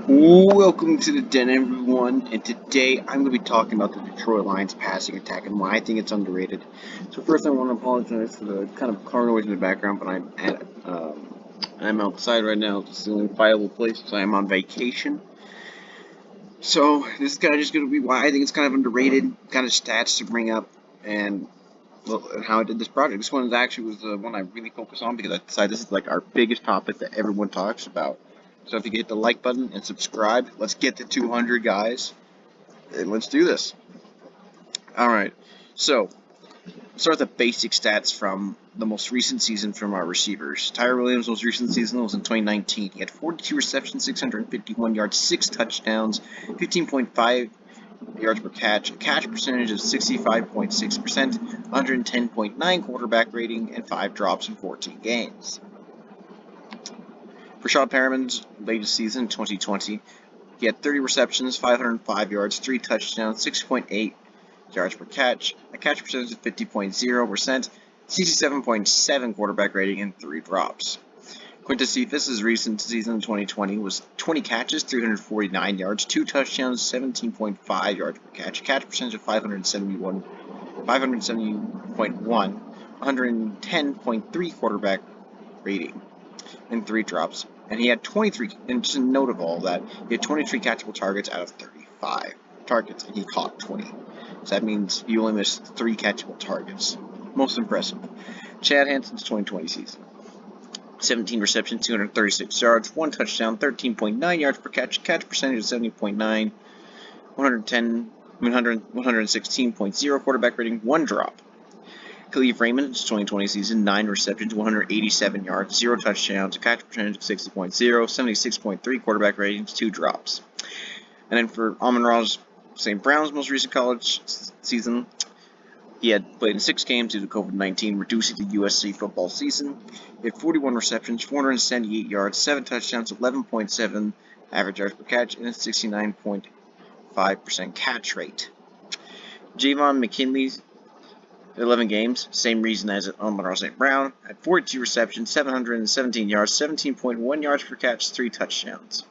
Welcome to the den, everyone, and today I'm going to be talking about the Detroit Lions passing attack and why I think it's underrated. So first, I want to apologize for the kind of car noise in the background, but I'm outside right now. This is the only viable place because I am on vacation. So this is kind of just going to be why I think it's kind of underrated, kind of stats to bring up, and and how I did this project. This one was the one I really focused on because I decided this is like our biggest topic that everyone talks about. So if you could hit the like button and subscribe, let's get to 200, guys, and let's do this. All right. So start with the basic stats from the most recent season from our receivers. Tyrell Williams' most recent season was in 2019. He had 42 receptions, 651 yards, 6 touchdowns, 15.5 yards per catch, a catch percentage of 65.6%, 110.9 quarterback rating, and 5 drops in 14 games. Rashad Perriman's latest season, 2020, he had 30 receptions, 505 yards, 3 touchdowns, 6.8 yards per catch, a catch percentage of 50.0%, 67.7 quarterback rating, and 3 drops. Quintus Cephas' recent season in 2020 was 20 catches, 349 yards, 2 touchdowns, 17.5 yards per catch percentage of 570.1, 110.3 quarterback rating, and 3 drops. And he had 23, and just a note of all that, he had 23 catchable targets out of 35 targets, and he caught 20. So that means you only missed 3 catchable targets. Most impressive. Chad Hansen's 2020 season. 17 receptions, 236 yards, 1 touchdown, 13.9 yards per catch percentage of 70.9, 116.0 quarterback rating, 1 drop. Khalif Raymond's 2020 season, 9 receptions, 187 yards, 0 touchdowns, a catch percentage of 60.0, 76.3 quarterback ratings, 2 drops. And then for Amon-Ra St. Brown's most recent college season, he had played in 6 games due to COVID-19, reducing the USC football season. He had 41 receptions, 478 yards, 7 touchdowns, 11.7 average yards per catch, and a 69.5% catch rate. Javon McKinley's 11 games, same reason as Amon-Ra St. Brown, had 42 receptions, 717 yards, 17.1 yards per catch, 3 touchdowns.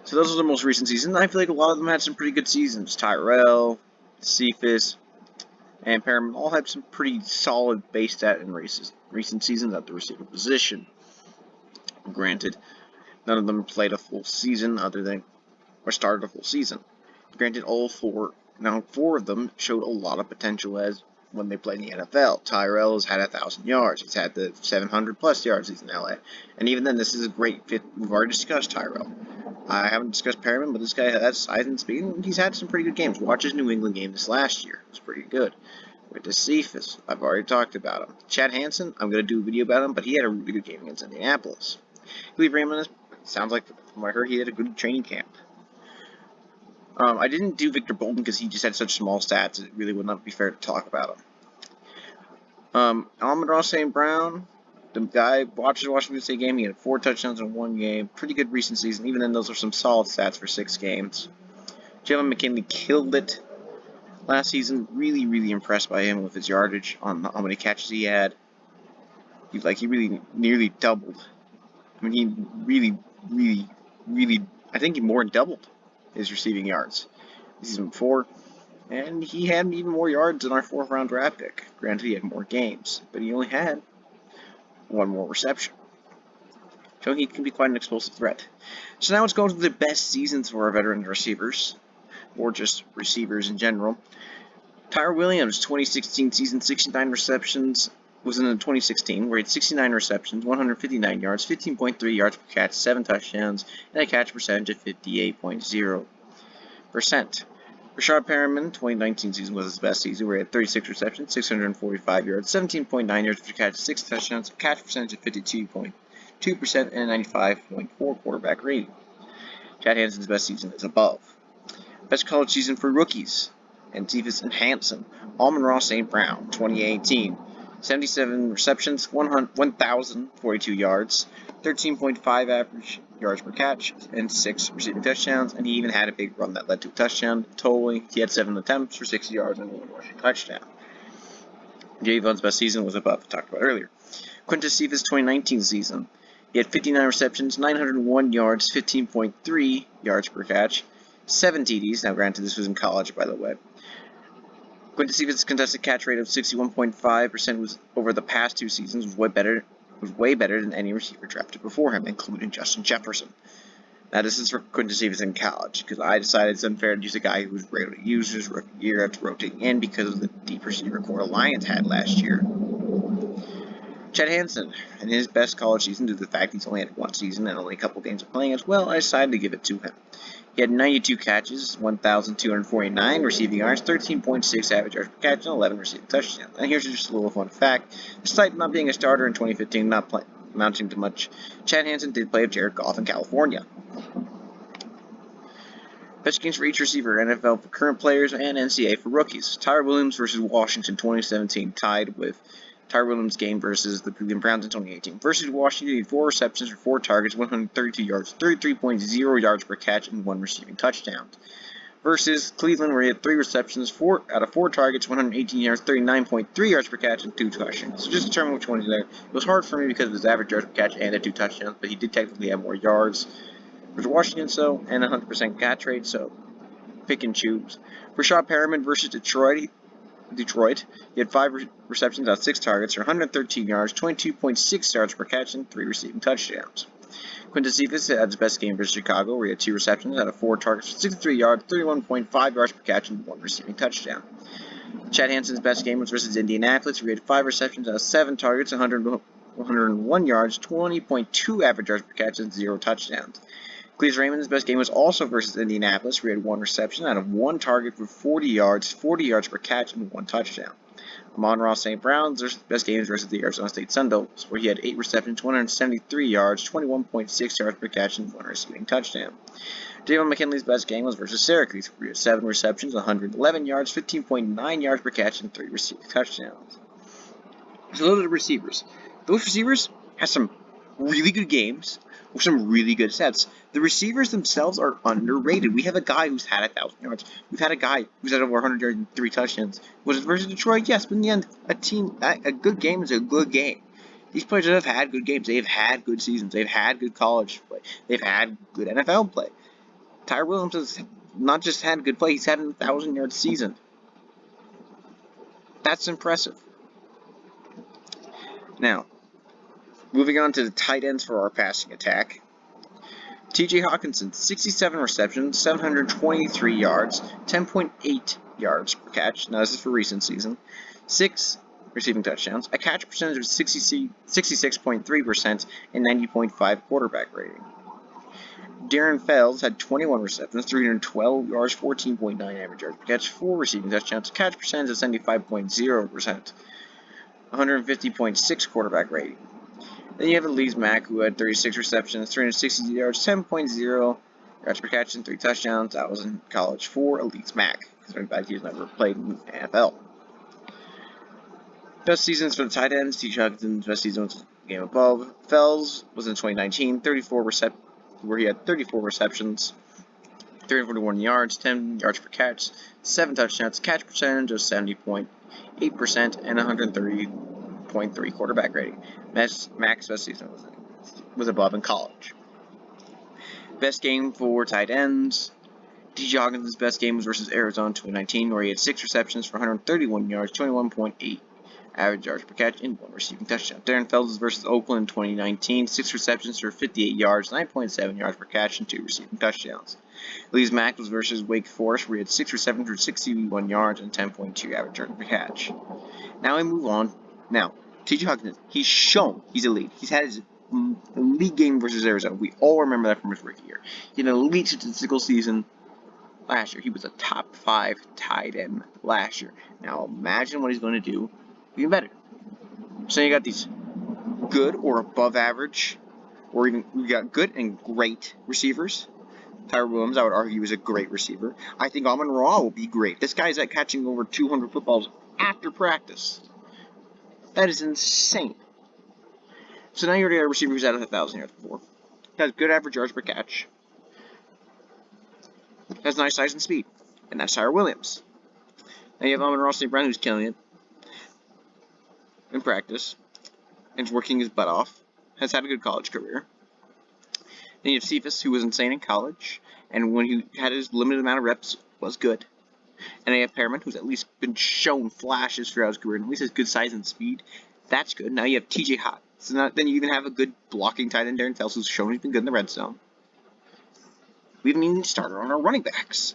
So those are the most recent seasons. I feel like a lot of them had some pretty good seasons. Tyrell, Cephas, and Perriman all had some pretty solid base stat in recent seasons at the receiver position. Granted, none of them played a full season or started a full season. Granted, four of them showed a lot of potential as when they played in the NFL. Tyrell has had 1,000 yards. He's had the 700 plus yards he's in LA. And even then, this is a great fit. We've already discussed Tyrell. I haven't discussed Perriman, but this guy has size and speed, and he's had some pretty good games. Watch his New England game this last year. It was pretty good. With the Cephas, I've already talked about him. Chad Hansen, I'm going to do a video about him, but he had a really good game against Indianapolis. Khalif Raymond, sounds like, from what I heard, he had a good training camp. I didn't do Victor Bolton because he just had such small stats, it really would not be fair to talk about him. Amon-Ra St. Brown, the guy watches the Washington State game, he had 4 touchdowns in 1 game. Pretty good recent season, even then those are some solid stats for 6 games. Javon McKinley killed it last season. Really, really impressed by him with his yardage on how many catches he had. He really nearly doubled. I mean, he really, I think he more than doubled his receiving yards season before. And he had even more yards than our 4th round draft pick. Granted, he had more games, but he only had 1 more reception. So he can be quite an explosive threat. So now let's go to the best seasons for our veteran receivers, or just receivers in general. Tyrell Williams, 2016 season, 69 receptions, was in the 2016, where he had 69 receptions, 159 yards, 15.3 yards per catch, 7 touchdowns, and a catch percentage of 58.0%. Rashad Perriman, 2019 season was his best season, where he had 36 receptions, 645 yards, 17.9 yards per catch, 6 touchdowns, a catch percentage of 52.2%, and a 95.4 quarterback rating. Chad Hansen's best season is above. Best college season for rookies: and Cephas and Hansen. Amon-Ra St. Brown, 2018. 77 receptions, 1,042 yards, 13.5 average yards per catch, and 6 receiving touchdowns, and he even had a big run that led to a touchdown. Totally, he had 7 attempts for 60 yards and 1 rushing touchdown. Javon's best season was above, talked about earlier. Quintus Cephas' 2019 season. He had 59 receptions, 901 yards, 15.3 yards per catch, 7 TDs. Now, granted, this was in college, by the way. Quintez Cephas' contested catch rate of 61.5% was over the past 2 seasons was way better than any receiver drafted before him, including Justin Jefferson. Now, this is for Quintez Cephas in college, because I decided it's unfair to use a guy who was rarely used his rookie year after rotating in because of the deep receiver core the Lions had last year. Chad Hansen, in his best college season, due to the fact he's only had 1 season and only a couple games of playing as well, I decided to give it to him. He had 92 catches, 1,249 receiving yards, 13.6 average yards per catch, and 11 receiving touchdowns. And here's just a little fun fact. Despite not being a starter in 2015, not amounting to much, Chad Hansen did play with Jared Goff in California. Best games for each receiver, NFL for current players and NCAA for rookies. Tyrell Williams versus Washington 2017 tied with Tyrell Williams' game versus the Cleveland Browns in 2018. Versus Washington, he had 4 receptions for 4 targets, 132 yards, 33.0 yards per catch, and 1 receiving touchdown. Versus Cleveland, where he had 3 receptions, 4 out of 4 targets, 118 yards, 39.3 yards per catch, and 2 touchdowns. So just determine which one is there. It was hard for me because of his average yards per catch and the 2 touchdowns, but he did technically have more yards versus Washington, so, and 100% catch rate, so pick and choose. Rashad Perriman versus Detroit, he had 5 receptions out of 6 targets for 113 yards, 22.6 yards per catch, and 3 receiving touchdowns. Quintez Cephas had his best game versus Chicago, where he had 2 receptions out of 4 targets for 63 yards, 31.5 yards per catch, and 1 receiving touchdown. Chad Hansen's best game was versus Indianapolis, where he had 5 receptions out of 7 targets, 101 yards, 20.2 average yards per catch, and 0 touchdowns. Cleese Raymond's best game was also versus Indianapolis, where he had 1 reception out of 1 target for 40 yards per catch, and 1 touchdown. Amon-Ra St. Brown's best game was versus the Arizona State Sun Devils, where he had 8 receptions, 173 yards, 21.6 yards per catch, and 1 receiving touchdown. Javon McKinley's best game was versus Syracuse, where he had 7 receptions, 111 yards, 15.9 yards per catch, and 3 receiving touchdowns. So those are the receivers. Those receivers have some really good games with some really good sets. The receivers themselves are underrated. We have a guy who's had 1,000 yards. We've had a guy who's had over 100 yards and 3 touchdowns. Was it versus Detroit? Yes, but in the end, a good game is a good game. These players have had good games. They've had good seasons. They've had good college play. They've had good NFL play. Tyrell Williams has not just had good play, he's had a 1,000-yard season. That's impressive. Now, moving on to the tight ends for our passing attack. T.J. Hawkinson, 67 receptions, 723 yards, 10.8 yards per catch. Now, this is for recent season. 6 receiving touchdowns, a catch percentage of 66.3%, and 90.5 quarterback rating. Darren Fells had 21 receptions, 312 yards, 14.9 average yards per catch, 4 receiving touchdowns, a catch percentage of 75.0%, 150.6 quarterback rating. Then you have Aleez Mack, who had 36 receptions, 360 yards, 10.0 yards per catch, and 3 touchdowns. That was in college for Aleez Mack, considering that he's never played in the NFL. Best seasons for the tight ends. T.J. Hawkinson's best season was the game above. Fells was in 2019, where he had 34 receptions, 341 yards, 10 yards per catch, 7 touchdowns, catch percentage of 70.8%, and 130.3 quarterback rating. Mack's best season was above in college. Best game for tight ends. T.J. Hawkinson's best game was versus Arizona 2019, where he had 6 receptions for 131 yards, 21.8 average yards per catch, and 1 receiving touchdown. Darren Fells was versus Oakland in 2019, 6 receptions for 58 yards, 9.7 yards per catch, and 2 receiving touchdowns. Aleez Mack was versus Wake Forest, where he had 6 receptions for 61 yards and 10.2 average yards per catch. Now we move on. Now, T.J. Hawkinson, he's shown he's elite. He's had his elite game versus Arizona. We all remember that from his rookie year. He had an elite statistical season last year. He was a top 5 tight end last year. Now imagine what he's going to do even better. So you got these good or above average, or even we got good and great receivers. Tyrell Williams, I would argue, is a great receiver. I think Amon-Ra will be great. This guy's at catching over 200 footballs after practice. That is insane. So now you already got a receiver who's at 1,000 yards before. Has good average yards per catch. Has nice size and speed. And that's Tyrell Williams. Now you have Amon-Ra St. Brown, who's killing it in practice and is working his butt off. has had a good college career. Then you have Cephas, who was insane in college, and when he had his limited amount of reps, was good. And I have Perriman, who's at least been shown flashes throughout his career, and at least has good size and speed. That's good. Now you have TJ Hott. So then you even have a good blocking tight end, Darren Fells, who's shown he's been good in the red zone. We haven't even started on our running backs.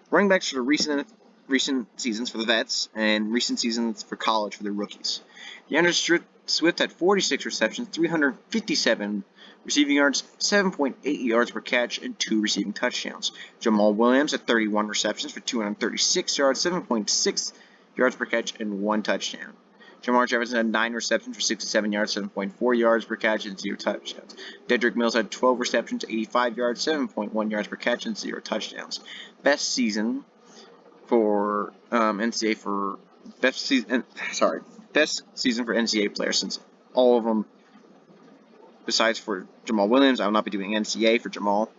Running backs for the recent seasons for the vets, and recent seasons for college for the rookies. DeAndre Swift had 46 receptions, 357 receiving yards, 7.8 yards per catch, and 2 receiving touchdowns. Jamal Williams had 31 receptions for 236 yards, 7.6 yards per catch, and 1 touchdown. Jamar Jefferson had 9 receptions for 67 yards, 7.4 yards per catch, and 0 touchdowns. Dedrick Mills had 12 receptions, 85 yards, 7.1 yards per catch, and 0 touchdowns. Best season for NCAA for best season for NCAA players since all of them, besides for Jamal Williams. I will not be doing NCAA for Jamal.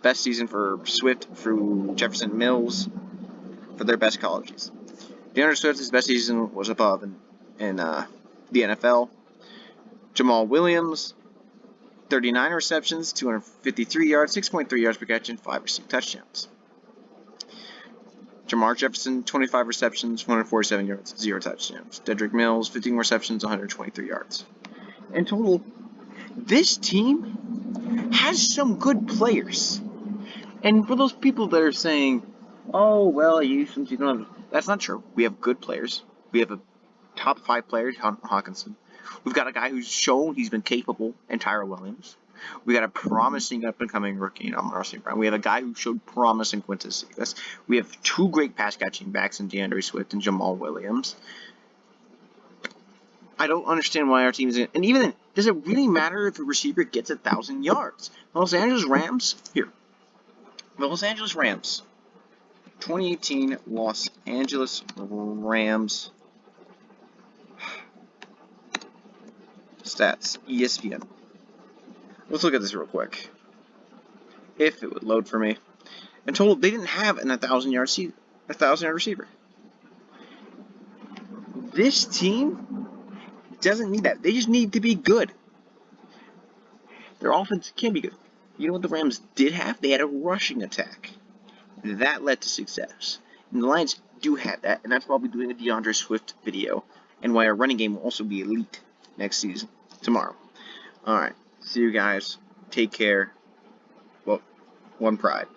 Best season for Swift, through Jefferson, Mills for their best colleges. DeAndre Swift's best season was above in the NFL. Jamal Williams, 39 receptions, 253 yards, 6.3 yards per catch, and 5 receiving touchdowns. Jamar Jefferson, 25 receptions, 147 yards, 0 touchdowns. Dedrick Mills, 15 receptions, 123 yards. In total, this team has some good players. And for those people that are saying, oh, well, you don't have... That's not true. We have good players. We have a top 5 player, Hawkinson. We've got a guy who's shown he's been capable, in Tyrell Williams. We got a promising up-and-coming rookie in Amon-Ra St. Brown. We have a guy who showed promise in Quintez Cephas. We have 2 great pass-catching backs in DeAndre Swift and Jamal Williams. I don't understand why our team is... And even then, does it really matter if a receiver gets 1,000 yards? The Los Angeles Rams... Here. The Los Angeles Rams. 2018 Los Angeles Rams... Stats. ESPN. Let's look at this real quick. If it would load for me. In total, they didn't have an 1,000-yard receiver. This team doesn't need that. They just need to be good. Their offense can be good. You know what the Rams did have? They had a rushing attack. That led to success. And the Lions do have that, and that's why I'll be doing a DeAndre Swift video, and why our running game will also be elite next season, tomorrow. Alright, see you guys. Take care. Well, one pride.